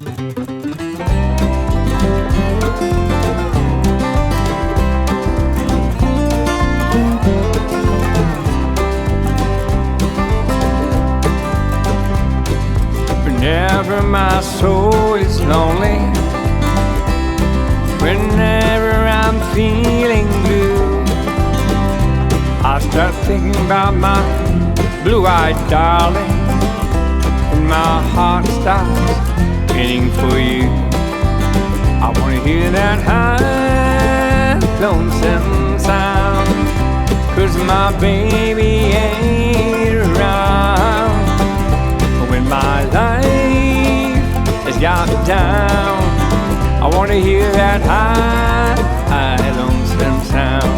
Whenever my soul is lonely, whenever I'm feeling blue, I start thinking about my blue-eyed darling, and my heart starts beating for you. I want to hear that high, lonesome sound, 'cause my baby ain't around. When my life has got me down, I want to hear that high, high, lonesome sound.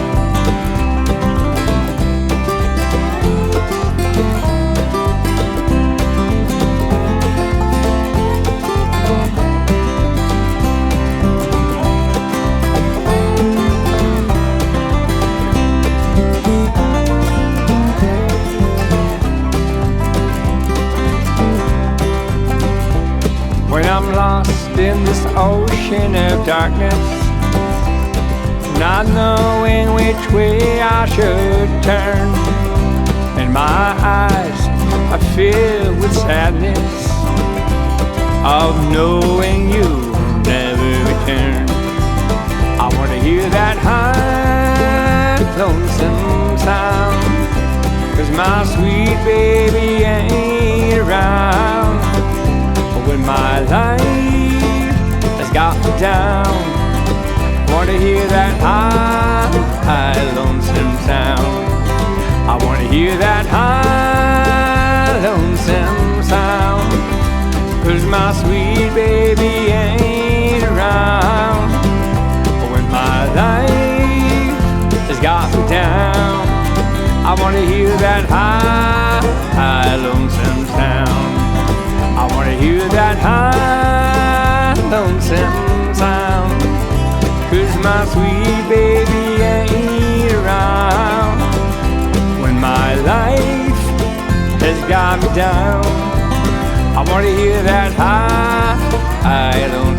When I'm lost in this ocean of darkness, not knowing which way I should turn, and my eyes are filled with sadness of knowing you'll never return, I want to hear that high, lonesome sound, 'cause my sweet baby ain't around. When my life has got me down, want to hear that high, high, lonesome sound. I want to hear that high, lonesome sound, 'cause my sweet baby ain't around. When my life has got me down, I want to hear that high, high, lonesome sound. I want to hear that high, lonesome sound, 'cause my sweet baby ain't around. When my life has got me down, I want to hear that high, high, lonesome